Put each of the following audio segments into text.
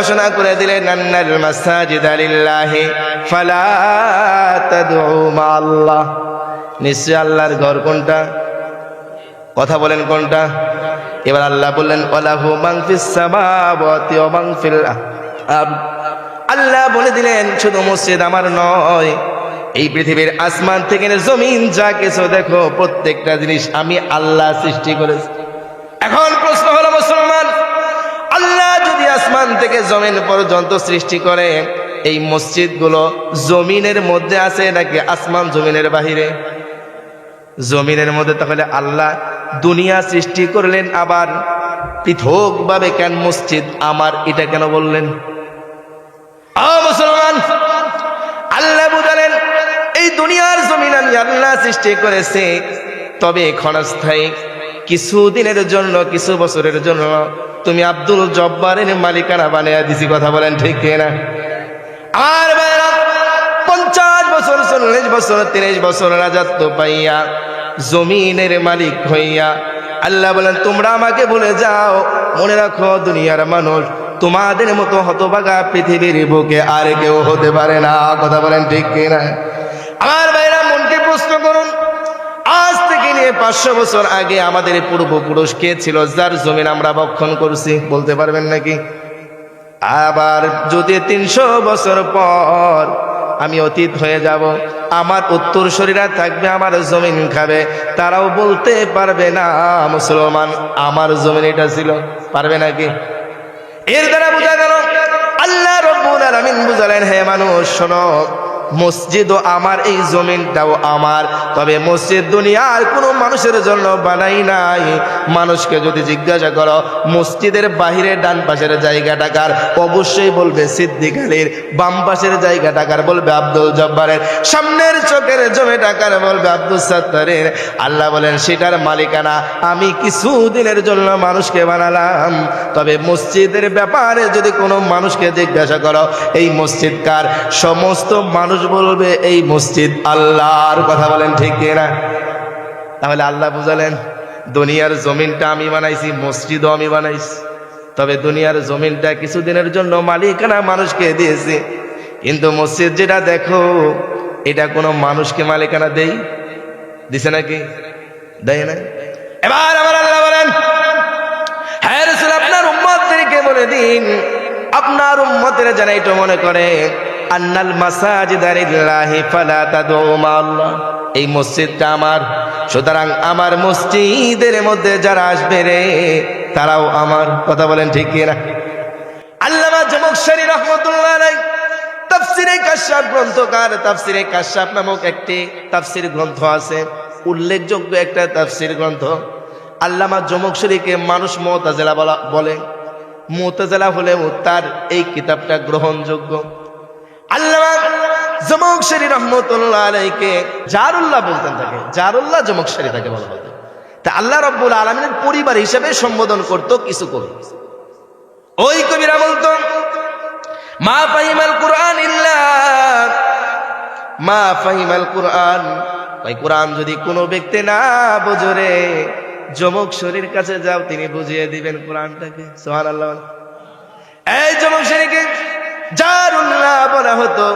ঘোষণা করে দিলেন আন্নাল মাসাজিদা লিল্লাহি ফালা তাদউ মাআল্লাহ। নিশ্চয় আল্লাহর ঘর কোনটা? কথা বলেন কোনটা? এবার আল্লাহ বললেন ওয়ালাহু মান ফিস সামাওয়াতি ওয়া মান ফিল আরদ। আল্লাহ বলে দিলেন শুধু মসজিদ আমার নয়, এই পৃথিবীর আসমান থেকে জমিন যা কিছু দেখো প্রত্যেকটা জিনিস আমি আল্লাহ সৃষ্টি করেছি। এখন প্রশ্ন হলো মুসলমান, আল্লাহ যদি আসমান থেকে জমিন পর্যন্ত সৃষ্টি করে, এই মসজিদগুলো জমিনের মধ্যে আছে নাকি আসমান জমিনের বাহিরে? জমিনের মধ্যে। তাহলে আল্লাহ দুনিয়া সৃষ্টি করলেন, আবার পৃথকভাবে কেন মসজিদ আমার এটা কেন বললেন? মুসলমান, আল্লাহ বুঝালেন এই দুনিয়ার জমিন আমি আল্লাহ সৃষ্টি করেছি, তবে ক্ষণস্থায়ী কিছু দিনের জন্য, কিছু বছরের জন্য তুমি আব্দুল জব্বারের মালিকানা বানিয়ে দিছি। কথা বলেন ঠিক কিনা? আর 50 বছর, 40 বছর, 30 বছর রাজত্ব পাইয়া জমিনের মালিক হইয়া আল্লাহ বলেন তোমরা আমাকে ভুলে যাও, মনে রাখো দুনিয়ার মানুষ তোমাদের মতো হতভাগা পৃথিবীর বুকে আর কেউ হতে পারে না। কথা বলেন ঠিক কিনা? আমার ভাইরা মনকে প্রশ্ন করুন, আজ থেকে নিয়ে 500 বছর আগে আমাদের পূর্বপুরুষ কে ছিল যার জমিন আমরা ভক্ষণ করছি? বলতে পারবেন নাকি? আবার যদি 300 বছর পর আমি অতীত হয়ে যাব, আমার উত্তরসূরিরা থাকবে, আমার জমিন খাবে, তারাও বলতে পারবে না মুসলমান আমার জমিন এটা ছিল। পারবে নাকি? এর দ্বারা বোঝা গেল আল্লাহ রাব্বুল আলামিন বুঝালেন হে মানুষ শোনো, মসজিদও আমার, এই জমিনটাও আমার, তবে মসজিদ দুনিয়ার কোনো মানুষের জন্য বানাই নাই। মানুষকে যদি জিজ্ঞাসা করো মসজিদের বাহিরে ডান পাশের জায়গাটা কার, অবশ্যই বলবে সিদ্দিক আলীর, বাম পাশের জায়গাটা কার, বলবে আব্দুল জব্বারের, সামনের চোখের জমিটা কার, বলবে আব্দুল সাত্তারের। আল্লাহ বলেন সেটার মালিকানা আমি কিছুদিনের জন্য মানুষকে বানালাম, তবে মসজিদের ব্যাপারে যদি কোনো মানুষকে জিজ্ঞাসা করো এই মসজিদ কার, সমস্ত মানুষ বলবে এই মসজিদ আল্লাহর। কথা বলেন ঠিক কিনা? তাহলে আল্লাহ বুঝালেন দুনিয়ার জমিনটা আমি বানাইছি, মসজিদও আমি বানাইছি, তবে দুনিয়ার জমিনটা কিছুদিনের জন্য মালিকানা মানুষকে দিয়েছি, কিন্তু মসজিদ যেটা দেখো এটা কোনো মানুষকে মালিকানা দিছে নাকি? দেয় না। এবার আমার আল্লাহ বলেন হ্যাঁ রাসূল আপনার উম্মতদেরকে বলে দিন, আপনার উম্মতেরা যেন এটা মনে করে আন্নাল মাসাজিদা লিল্লাহি ফালা তাদউ মাআল্লাহ, এই মসজিদটা আমার, সুতরাং আমার মসজিদের মধ্যে যারা আসবে রে তারাও আমার। কথা বলেন ঠিক কিনা? আল্লামা জমখশরী রাহমাতুল্লাহ আলাইহি তাফসীরে কাশফ গ্রন্থকার, তাফসীরে কাশফ নামক একটি তাফসীর গ্রন্থ আছে, উল্লেখযোগ্য একটা তাফসীর গ্রন্থ। আল্লামা জমখশরীকে মানুষ মুতাজিলা বলে, মুতাজিলা হলেও তার এই কিতাবটা গ্রহণযোগ্য। আল্লামা জমখশরী রাহমাতুল্লাহ আলাইহিকে জারুল্লাহ বলতেন, তাকে জারুল্লাহ জমখশরী তাকে বলা হতো। তা আল্লাহ রাব্বুল আলামিনের পরিবার হিসেবে সম্বোধন করত কিছু কবি। ওই কবিরা বলতো মা ফাহিমাল কুরআন ইল্লা মা ফাহিমাল কুরআন, ওই কোরআন যদি কোনো ব্যক্তি না বুঝরে জমখশরীর কাছে যাও, তিনি বুঝিয়ে দিবেন কোরআনটাকে। সুবহানাল্লাহ। এই জমখশরীকে জারুল্লাহ বলা হতো।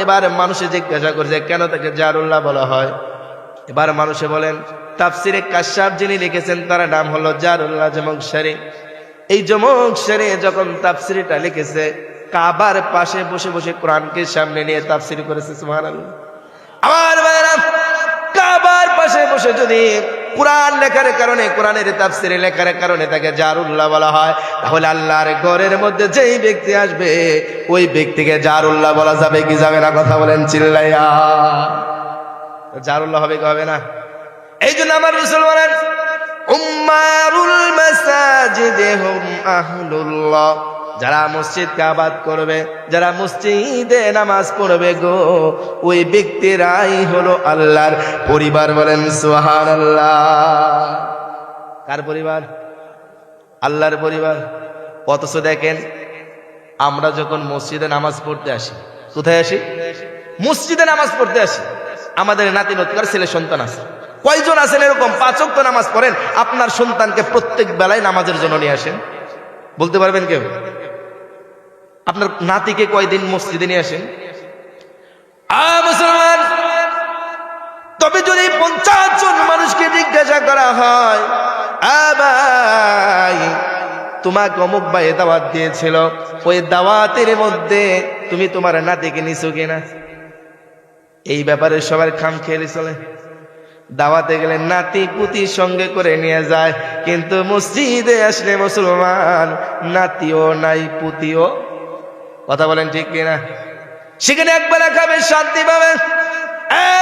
এবার মানুষে জিজ্ঞাসা করছে কেন তাকে জারুল্লাহ বলা হয়? এবার মানুষে বলেন তাফসীরে কাশফ যিনি লিখেছেন তার নাম হলো জারুল্লাহ জমখশরী। এই জমখশরী যখন তাফসীরটা লিখেছে কাবার পাশে বসে বসে কোরআনকে সামনে নিয়ে তাফসীর করেছে। সুবহানাল্লাহ। আমার ভাইরা, কাবার পাশে বসে যদি কোরআন লেখার কারণে, কোরআনের তাফসীরে লেখার কারণে তাকে জারুল্লাহ বলা হয়, তাহলে আল্লাহর ঘরের মধ্যে যেই ব্যক্তি আসবে ওই ব্যক্তিকে জারুল্লাহ বলা যাবে কি যাবে না? কথা বলেন চিল্লাইয়া। জারুল্লাহ হবে কি হবে না? এই জন্য আমার রাসূল বলেন উম্মারুল মাসাজিদ হুম আহলুল্লাহ, যারা মসজিদকে আবাদ করবে, যারা মসজিদে নামাজ পড়বে গো, ওই ব্যক্তিরাই হলো আল্লাহর পরিবার। বলেন সুবহানাল্লাহ। কার পরিবার? আল্লাহর পরিবার। অথচ দেখেন আমরা যখন মসজিদে নামাজ পড়তে আসি, কোথায় আসি? মসজিদে নামাজ পড়তে আসি। আমাদের নাতি নতকার ছেলে সন্তান আছে, কয়জন আছেন এরকম 5 ওয়াক্ত নামাজ পড়েন, আপনার সন্তানকে প্রত্যেক বেলায় নামাজের জন্য নিয়ে আসেন? বলতে পারবেন কেউ? আপনার নাতিকে কয়দিন মসজিদে নিয়ে আসেন? মুসলমান, তবে যদি 50 জন মানুষকে জিজ্ঞাসা করা হয়, ভাই তোমাকে অমুক ভাই দাওয়াত দিয়েছিল, ওই দাওয়াতের মধ্যে তুমি তোমার নাতিকে নিছো কিনা? এই ব্যাপারে সবার খাম খেয়ে চলে। দাওয়াতে গেলে নাতি পুতি সঙ্গে করে নিয়ে যায়, কিন্তু মসজিদে আসলে মুসলমান নাতিও নাই পুতিও, কথা বলেন ঠিক কিনা? সেখানে একবেলা খাবে, শান্তি পাবে,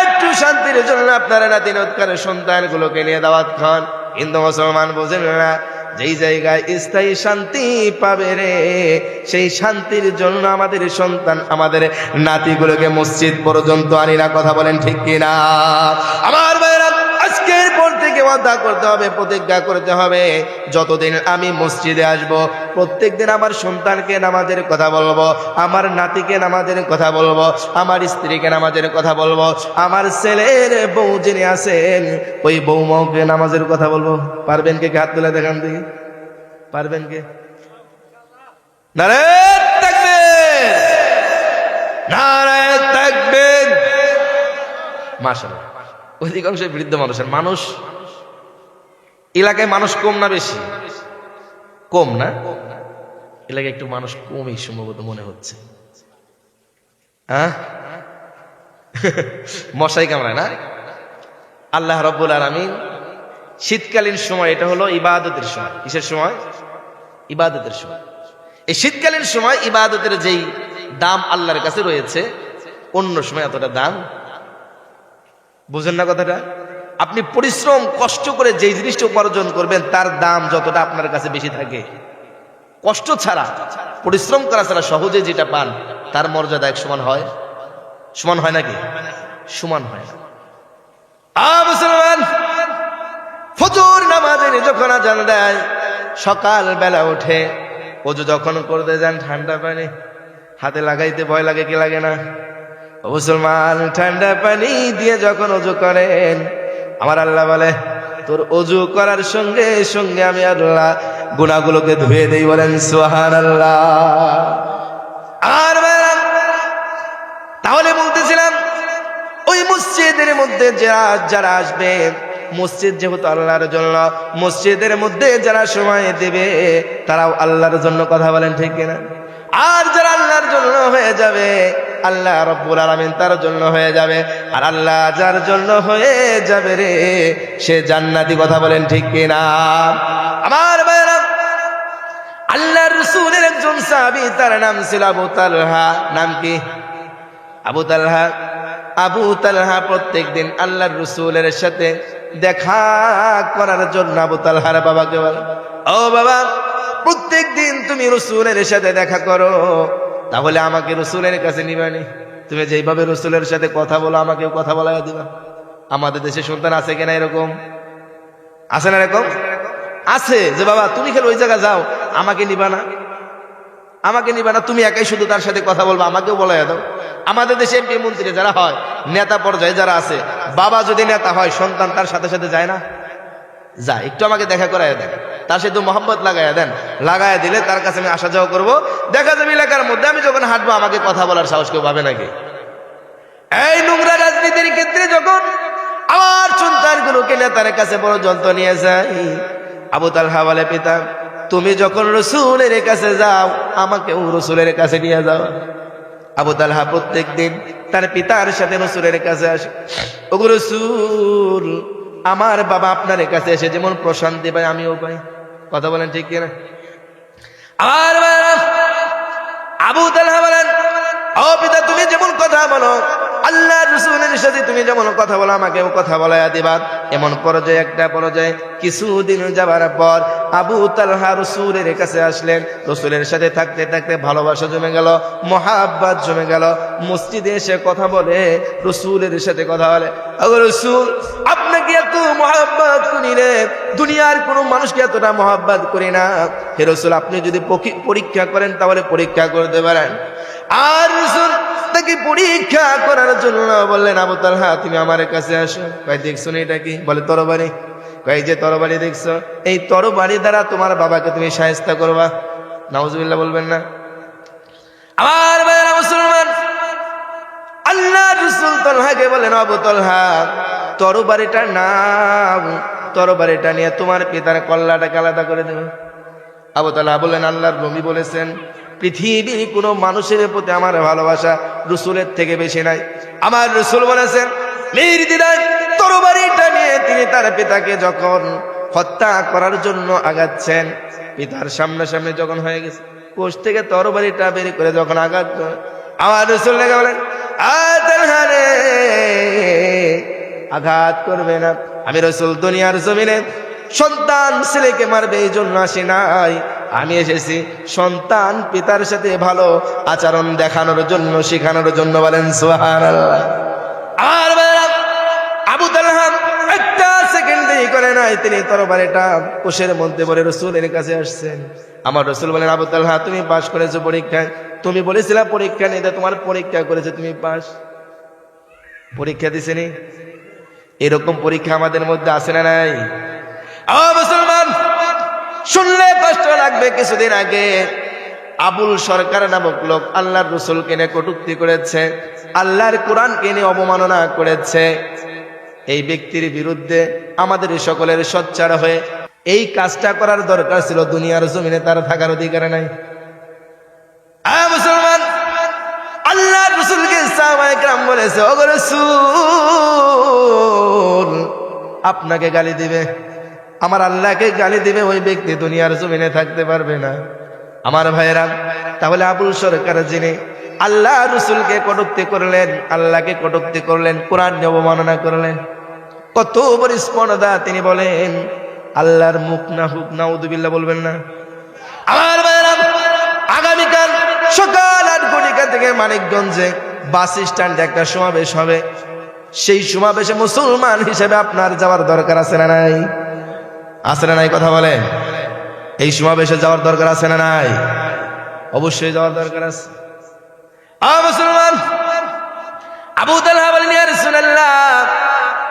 একটু শান্তির জন্য আপনারা নাতি নৎকারের সন্তানগুলোকে নিয়ে দাওয়াত খান। কিন্তু মুসলমান বোঝেন না, যেই জায়গায় স্থায়ী শান্তি পাবে রে, সেই শান্তির জন্য আমাদের সন্তান, আমাদের নাতিগুলোকে মসজিদ পর্যন্ত আনি না, কথা বলেন ঠিক কিনা? আমার ভাইরা, আজকের পর থেকে ওয়াদা করতে হবে, প্রতিজ্ঞা করতে হবে, যতদিন আমি মসজিদে আসব প্রত্যেকদিন আমার সন্তানকে নামাজের কথা বলবো, আমার নাতিকে নামাজের কথা বলবো, আমার স্ত্রীকে নামাজের কথা বলবো, আমার ছেলের বউ যিনি আছেন ওই বৌমাকে নামাজের কথা বলবো। পারবেন কে? হাত তুলে দেখান দিকে, পারবেন কে? নারায়ে তাকবীর, নারায়ে তাকবীর। মাশাআল্লাহ, অধিকাংশ বৃদ্ধ মানুষের, মানুষ এলাকায় মানুষ কম না বেশি? কম না? এলাকায় একটু মানুষ কমই সম্ভবত মনে হচ্ছে। হ্যাঁ, মশাই কামড়ায় না? আল্লাহ রাব্বুল আলামিন শীতকালীন সময়, এটা হলো ইবাদতের সময়। কিসের সময়? ইবাদতের সময়। এই শীতকালীন সময় ইবাদতের যেই দাম আল্লাহর কাছে রয়েছে, অন্য সময় এতটা দাম। বুঝেন না কথাটা? আপনি পরিশ্রম কষ্ট করে যেই জিনিসটা উপার্জন করবেন তার দাম যতটা আপনার কাছে বেশি থাকে, কষ্ট ছাড়া, পরিশ্রম করা ছাড়া সহজে যেটা পান তার মর্যাদা এক সমান হয়? সমান হয় নাকি? সমান হয় না। মুসলমান, ফজর নামাজে যখন আজান দেয়, সকাল বেলা উঠে ওযু যখন করতে যান, ঠান্ডা পানি হাতে লাগাইতে ভয় লাগে কি লাগে না? মুসলমান, ঠান্ডা পানি দিয়ে যখন ওযু করেন, আমার আল্লাহ বলে তোর ওযু করার সঙ্গে সঙ্গে আমি আল্লাহ গুনাহগুলোকে ধুয়ে দেই। বলেন সুবহানাল্লাহ। আর তাহলে বলতেছিলাম, ওই মসজিদের মধ্যে যারা আসবে, মসজিদ যেহেতু আল্লাহর জন্য, মসজিদের মধ্যে যারা সময় দেবে তারাও আল্লাহর জন্য, কথা বলেন ঠিক কিনা? আর যারা আল্লাহর জন্য হয়ে যাবে, আল্লাহ রাব্বুল আলামিন তার জন্য হয়ে যাবে। আর আল্লাহ যার জন্য হয়ে যাবে রে, সে জান্নাতি, কথা বলেন ঠিক কিনা? আমার ভাইরা, আল্লাহর রাসূলের একজন সাহাবী, তার নাম ছিল আবু তালহা। নাম কি? আবু তালহা। আবু তালহা প্রত্যেকদিন আল্লাহর রাসূলের সাথে দেখা করার জন্য আবু তালহার বাবাকে বলে, ও বাবা, প্রত্যেকদিন তুমি রাসূলের সাথে দেখা করো, তাহলে আমাকে রাসূলের কাছে নিবানি। তুমি যেইভাবে রাসূলের সাথে কথা বলো আমাকেও কথা বলাইয়া দিবা। আমাদের দেশে সন্তান আছে কিনা এরকম? আছে না এরকম? আছে যে বাবা তুমি খেলে ওই জায়গা যাও, আমাকে নিবা না, আমাকে নিবা না, তুমি একাই শুধু তার সাথে কথা বলবা, আমাকেও বলাইয়া দাও। আমাদের দেশে এমপি মন্ত্রী যারা হয়, নেতা পর্যায়ে যারা আছে, বাবা যদি নেতা হয় সন্তান তার সাথে সাথে যায় না? যায়। একটু আমাকে দেখা করাইয়া দেন, তার সাথে মোহাম্মত লাগাইয়া দেন, লাগাইয়া দিলে তার কাছে আমি আসা যাওয়া করবো। দেখা যাবে এলাকার মধ্যে আমি যখন হাঁটবো আমাকে কথা বলার সাহস কেউ পাবে নাকি? এই নোংরা রাজনীতির ক্ষেত্রে যখন আমার সন্তানগুলোকে নেতার কাছে পর্যন্ত নিয়ে যায়, আবু তালহা বলে, পিতা তুমি যখন রাসূলের কাছে যাও আমাকেও রাসূলের কাছে নিয়ে যাও। আবু তালহা প্রত্যেকদিন তার পিতার সাথে রাসূলের কাছে আসে। ওগো রাসূল, আমার বাবা আপনার কাছে এসে যেমন প্রশান্তি পায় আমিও পাই, কথা বলেন ঠিক কিনা? আমার আবু তালহা বলেন, ও পিতা তুমি যেমন কথা বলো আল্লাহর রাসূলের সাথে তুমি যেমন কথা বলো আমাকেও কথা বলাইয়া দিবা। এমন পর্যায়ে একটা পর্যায়ে কিছুদিন যাবার পর আবু তালহা রাসূলের কাছে আসলেন। রাসূলের সাথে থাকতে থাকতে ভালোবাসা জমে গেল, মহাব্বত জমে গেল। মসজিদে এসে কথা বলে, রাসূলের সাথে কথা বলে, ও রাসূল আপনাকে এত মহাব্বত করি রে, দুনিয়ার কোনো মানুষকে এতটা মহাব্বত করি না। হে রাসূল, আপনি যদি পরীক্ষা করেন তাহলে পরীক্ষা করতে পারেন। আর রাসূল তাকে পরীক্ষা করার জন্য বললেন, আবু তালহা তুমি আমার কাছে আসো। কই দেখছো না এটা কি? বলে তরবারি। কই যে তরবারি দেখছো, এই তরবারি দ্বারা তোমার বাবাকে তুমি শায়েস্তা করবা। নাউজুবিল্লাহ বলবেন না? আমার ভাইরা মুসলমান, আল্লাহ রাসূল তলহাকে বলেন, আবু তলহা তরবারিটা নাও, তরবারিটা নিয়ে তোমার পিতার কল্লাটাকে আলাদা করে দেবে। আবু তলহা বললেন, আল্লাহর নবী বলেছেন পৃথিবীর কোনো মানুষের প্রতি আমার ভালোবাসা রাসূলের থেকে বেশি নাই। আমার রাসূল বলেছেন নির্দ্বিধায় তরবারিটা নিয়ে তিনি তার পিতাকে যখন হত্যা করার জন্য আগাচ্ছেন, পিতার সামনাসামনি যখন হয়ে গেছে, কোষ থেকে তরবারিটা বের করে যখন আঘাত করে, আমার রাসূল লেগে বলেন, আঘাত করবে না। আমি রাসূল দুনিয়ার জমিনে সন্তান ছেলেকে মারবে এই জন্য আসি নাই, আমি এসেছি সন্তান পিতার সাথে ভালো আচরণ দেখানোর জন্য, শেখানোর জন্য। বলেন সুবহানাল্লাহ। আর আবু তালহা একটা সেকেন্ড দেরি করে নাই, তিনি তরবারিটা কোষের মধ্যে বলে রাসূলের কাছে আসছেন। আমার রাসূল বলেন, আবু তালহা তুমি পাশ করেছো পরীক্ষায়, তুমি বলেছিলে পরীক্ষা নিতে, তোমার পরীক্ষা করেছে, তুমি পাশ। পরীক্ষা দিছেনি? এরকম পরীক্ষা আমাদের মধ্যে আছে না নাই? মুসলমান, শুনলে কষ্ট লাগবে। কিছুদিন আগে আবুল সরকার নামক লোক আল্লাহর রাসূলকে নিয়ে কটূক্তি করেছে, আল্লাহর কোরআনকে নিয়ে অবমাননা করেছে। এই ব্যক্তির বিরুদ্ধে আমাদের সকলের সোচ্চার হয়ে এই কাজটা করার দরকার ছিল। দুনিয়ার জমিনে তার থাকার অধিকার নাই। মুসলমান, আল্লাহর রাসূলকে সাহাবায়ে কেরাম বলেছে, ওগো রাসূল আপনাকে গালি দিবে, আমার আল্লাহকে গালি দিবে, ওই ব্যক্তি দুনিয়ার জমিনে থাকতে পারবে না। আমার ভাইয়েরা, তাহলে আবুল সরকার যিনি আল্লাহ রাসূলকে কটূক্তি করলেন, আল্লাহকে কটূক্তি করলেন, কোরআন অবমাননা করলেন, কত বড় স্পর্ধা! তিনি বলেন আল্লাহর মুখ না হুক নাউযুবিল্লাহ বলবেন না। আমার ভাইয়েরা, আগামীকাল সকাল 8 ঘটিকা থেকে মানিকগঞ্জে বাস স্ট্যান্ডে একটা সমাবেশ হবে। সেই সমাবেশে মুসলমান হিসেবে আপনার যাওয়ার দরকার আছে না নাই? আছে না নাই? কথা বলেন। এই সমাবেশে যাওয়ার দরকার আছে না নাই? অবশ্যই যাওয়ার দরকার আছে। মুসলমান, আবু তালহা বলেন, ইয়া রাসূলুল্লাহ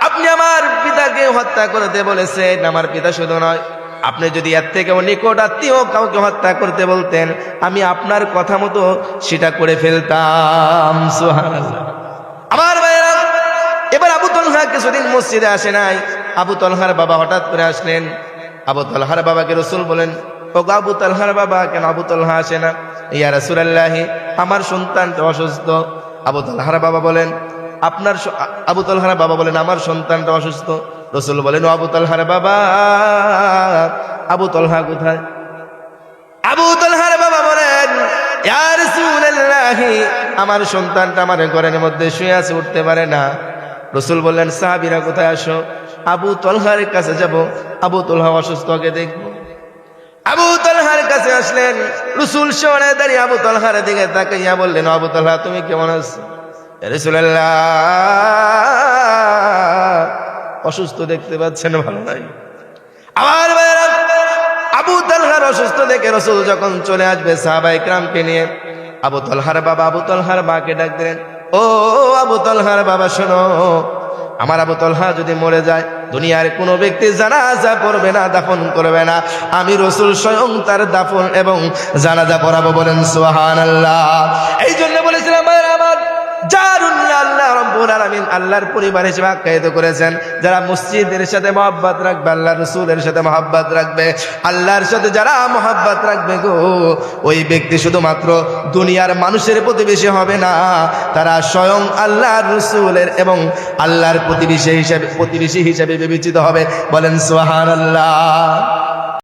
আপনি আমার পিতাকে হত্যা করতে বলেছেন। আমার পিতা শুধু নয়, আপনি যদি এর থেকেও নিকট আত্মীয় কাউকে হত্যা করতে বলতেন, আমি আপনার কথা মতো সেটা করে ফেলতাম। সুবহানাল্লাহ। আমার ভাইরা, এবার আবু তালহা কিছুদিন মসজিদে আসে নাই। আবু তালহার বাবা হঠাৎ করে আসলেন। আবু তালহার বাবাকে রাসূল বলেন, ও আবু তালহার বাবা, কেন আবু তালহা আসে না? ইয়া রাসূলুল্লাহ আমার সন্তানটা অসুস্থ। আবু তালহার বাবা বলেন, আবু তালহার বাবা বলেন আমার সন্তানটা অসুস্থ। রাসূল বলেন, ও আবু তালহার বাবা, আবু তালহা কোথায়? আবু তালহার বাবা বলেন, ইয়া রাসূলুল্লাহ আমার সন্তানটা আমার ঘরের মধ্যে শুয়ে আছে, উঠতে পারে না। রাসূল বললেন, সাহাবীরা কোথায়, আসো, আবু তালহার কাছে যাব, আবু তালহা অসুস্থ, আগে দেখবো। আবু তালহার কাছে আসলেন। রাসূল সরে দাঁড়িয়ে আবু তালহার দিকে তাকাইয়া বললেন, আবু তালহা তুমি কেমন আছো? ইয়া রাসূলুল্লাহ অসুস্থ দেখতে পাচ্ছেন, ভালো নাই। আমার ভাইরা, আবু তালহার অসুস্থ দেখে রাসূল যখন চলে আসবে সাহাবায়ে কেরামকে নিয়ে, আবু তালহার বাবা আবু তালহার মাকে ডাক দিলেন, ও আবু তালহার বাবা শোনো, আমার আবু তালহা যদি মরে যায়, দুনিয়ার কোনো ব্যক্তি জানাজা পড়বে না, দাফন করবে না, আমি রাসূল স্বয়ং তার দাফন এবং জানাজা পড়াবো। বলেন সুবহানাল্লাহ। এই জন্য বলেছিলাম ভাইরা আমার, জারুল্লাহ আল্লাহ রাব্বুল আলামিন আল্লাহর পরিবার হিসেবে আখ্যায়িত করেছেন। যারা মসজিদের সাথে মহব্বত রাখবে, আল্লাহর রাসূলের সাথে মহব্বত রাখবে, আল্লাহর সাথে যারা মহব্বত রাখবে গো, ওই ব্যক্তি শুধুমাত্র দুনিয়ার মানুষের প্রতিবেশী হবে না, তারা স্বয়ং আল্লাহর রাসূলের এবং আল্লাহর প্রতিবেশী হিসেবে বিবেচিত হবে। বলেন সুবহানাল্লাহ।